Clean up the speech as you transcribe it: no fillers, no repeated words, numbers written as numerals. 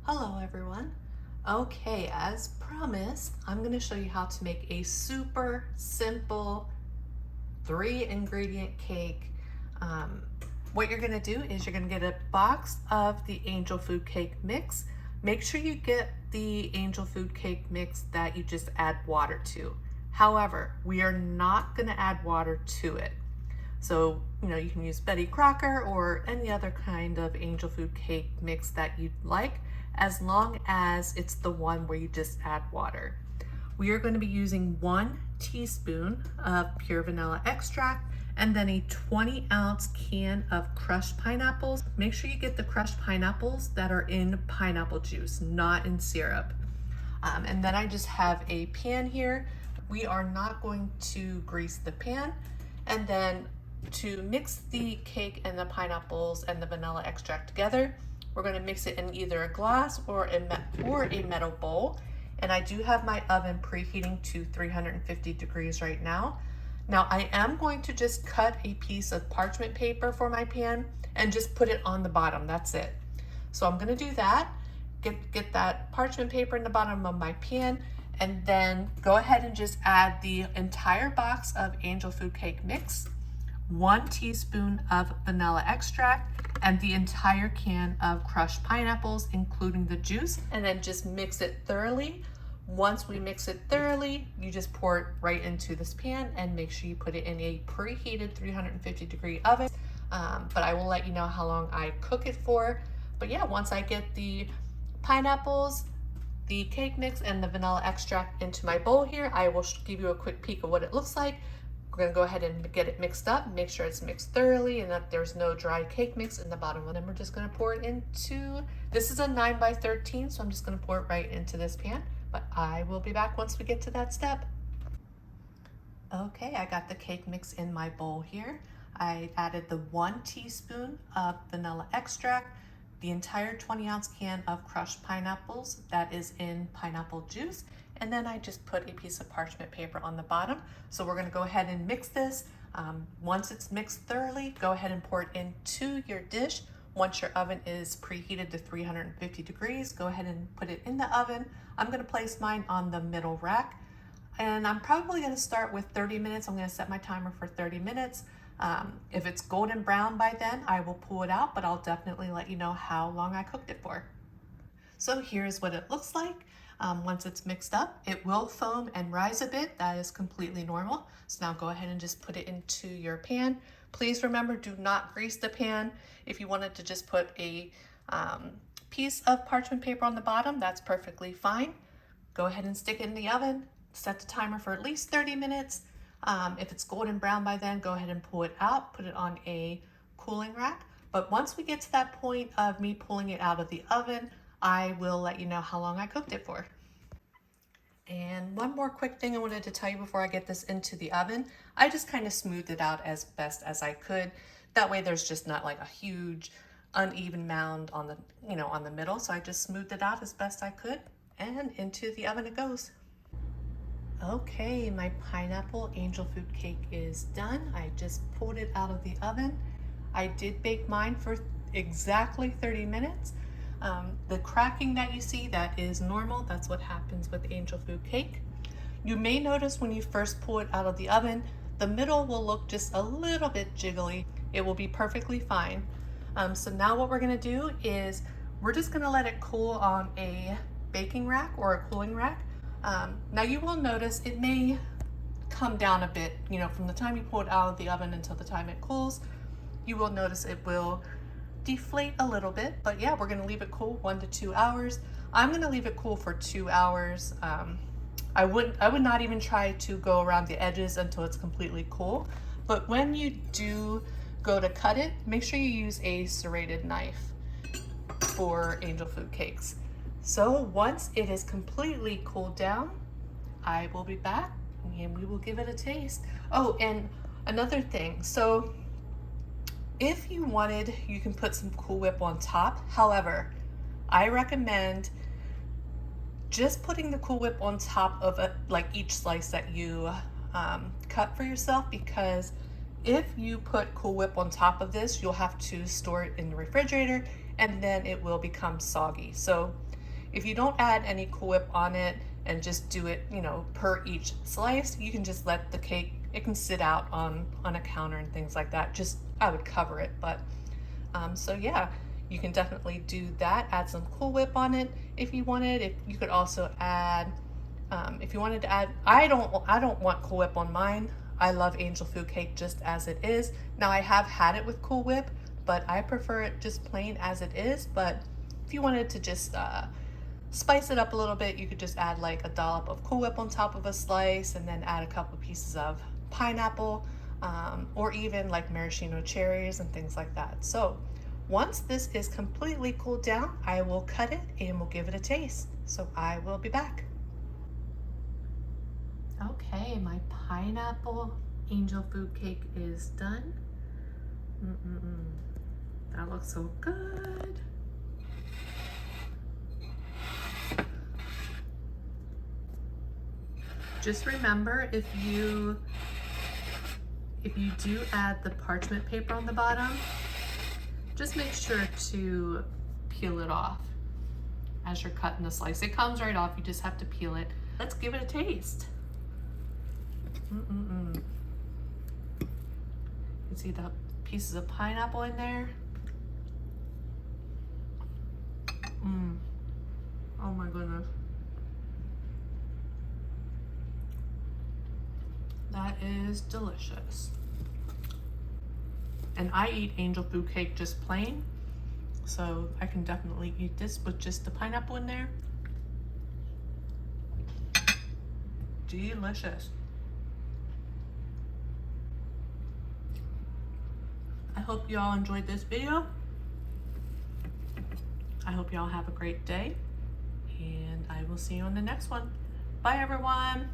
Hello everyone. Okay, as promised, I'm going to show you how to make a super simple 3-ingredient cake. What you're going to do is you're going to get a box of the angel food cake mix. Make sure you get the angel food cake mix that you just add water to. However, we are not going to add water to it. So, you can use Betty Crocker or any other kind of angel food cake mix that you'd like, as long as it's the one where you just add water. We are going to be using 1 teaspoon of pure vanilla extract and then a 20-ounce can of crushed pineapples. Make sure you get the crushed pineapples that are in pineapple juice, not in syrup. And then I just have a pan here. We are not going to grease the pan. And then to mix the cake and the pineapples and the vanilla extract together, we're going to mix it in either a glass or a metal bowl. And I do have my oven preheating to 350 degrees right now. Now I am going to just cut a piece of parchment paper for my pan and just put it on the bottom. That's it. So I'm going to do that. Get that parchment paper in the bottom of my pan, and then go ahead and just add the entire box of angel food cake mix, 1 teaspoon of vanilla extract, and the entire can of crushed pineapples, including the juice, and then just mix it thoroughly. Once we mix it thoroughly, you just pour it right into this pan and make sure you put it in a preheated 350 degree oven. But I will let you know how long I cook it for. But yeah, once I get the pineapples, the cake mix, and the vanilla extract into my bowl here, I will give you a quick peek of what it looks like. We're going to go ahead and get it mixed up, make sure it's mixed thoroughly and that there's no dry cake mix in the bottom. And then we're just going to pour it into, this is a 9 by 13, so I'm just going to pour it right into this pan, but I will be back once we get to that step. Okay, I got the cake mix in my bowl here. I added the 1 teaspoon of vanilla extract, the entire 20-ounce can of crushed pineapples that is in pineapple juice, and then I just put a piece of parchment paper on the bottom. So we're going to go ahead and mix this. Once it's mixed thoroughly, go ahead and pour it into your dish. Once your oven is preheated to 350 degrees, go ahead and put it in the oven. I'm going to place mine on the middle rack, and I'm probably going to start with 30 minutes. I'm going to set my timer for 30 minutes. If it's golden brown by then, I will pull it out, but I'll definitely let you know how long I cooked it for. So here's what it looks like. Once it's mixed up, it will foam and rise a bit. That is completely normal. So now go ahead and just put it into your pan. Please remember, do not grease the pan. If you wanted to just put a piece of parchment paper on the bottom, that's perfectly fine. Go ahead and stick it in the oven. Set the timer for at least 30 minutes. If it's golden brown by then, go ahead and pull it out, put it on a cooling rack. But once we get to that point of me pulling it out of the oven, I will let you know how long I cooked it for. And one more quick thing I wanted to tell you before I get this into the oven. I just kind of smoothed it out as best as I could. That way there's just not like a huge uneven mound on the, on the middle. So I just smoothed it out as best I could, and into the oven it goes. Okay, my pineapple angel food cake is done. I just pulled it out of the oven. I did bake mine for exactly 30 minutes. The cracking that you see, that is normal. That's what happens with angel food cake. You may notice when you first pull it out of the oven, the middle will look just a little bit jiggly. It will be perfectly fine. So now what we're gonna do is we're just gonna let it cool on a baking rack or a cooling rack. Now you will notice it may come down a bit, from the time you pull it out of the oven until the time it cools. You will notice it will deflate a little bit, but yeah, we're gonna leave it cool 1 to 2 hours. I'm gonna leave it cool for 2 hours. I would not even try to go around the edges until it's completely cool. But when you do go to cut it, make sure you use a serrated knife for angel food cakes. So once it is completely cooled down, I will be back and we will give it a taste. Oh, and another thing. So if you wanted, you can put some Cool Whip on top. However, I recommend just putting the Cool Whip on top of like each slice that you cut for yourself, because if you put Cool Whip on top of this, you'll have to store it in the refrigerator and then it will become soggy. So if you don't add any Cool Whip on it and just do it, you know, per each slice, you can just let the cake, it can sit out on a counter and things like that. Just, I would cover it, but so yeah, you can definitely do that. Add some Cool Whip on it if you wanted. If you could also add, if you wanted to add, I don't want Cool Whip on mine. I love angel food cake just as it is. Now I have had it with Cool Whip, but I prefer it just plain as it is. But if you wanted to just spice it up a little bit, you could just add like a dollop of Cool Whip on top of a slice and then add a couple pieces of pineapple, or even like maraschino cherries and things like that. So once this is completely cooled down, I will cut it and we'll give it a taste. So I will be back. Okay, my pineapple angel food cake is done. That looks so good. Just remember, if you do add the parchment paper on the bottom, just make sure to peel it off as you're cutting the slice. It comes right off, you just have to peel it. Let's give it a taste. You can see the pieces of pineapple in there. Oh my goodness. That is delicious. And I eat angel food cake just plain, so I can definitely eat this with just the pineapple in there. Delicious. I hope you all enjoyed this video. I hope you all have a great day, and I will see you on the next one. Bye everyone.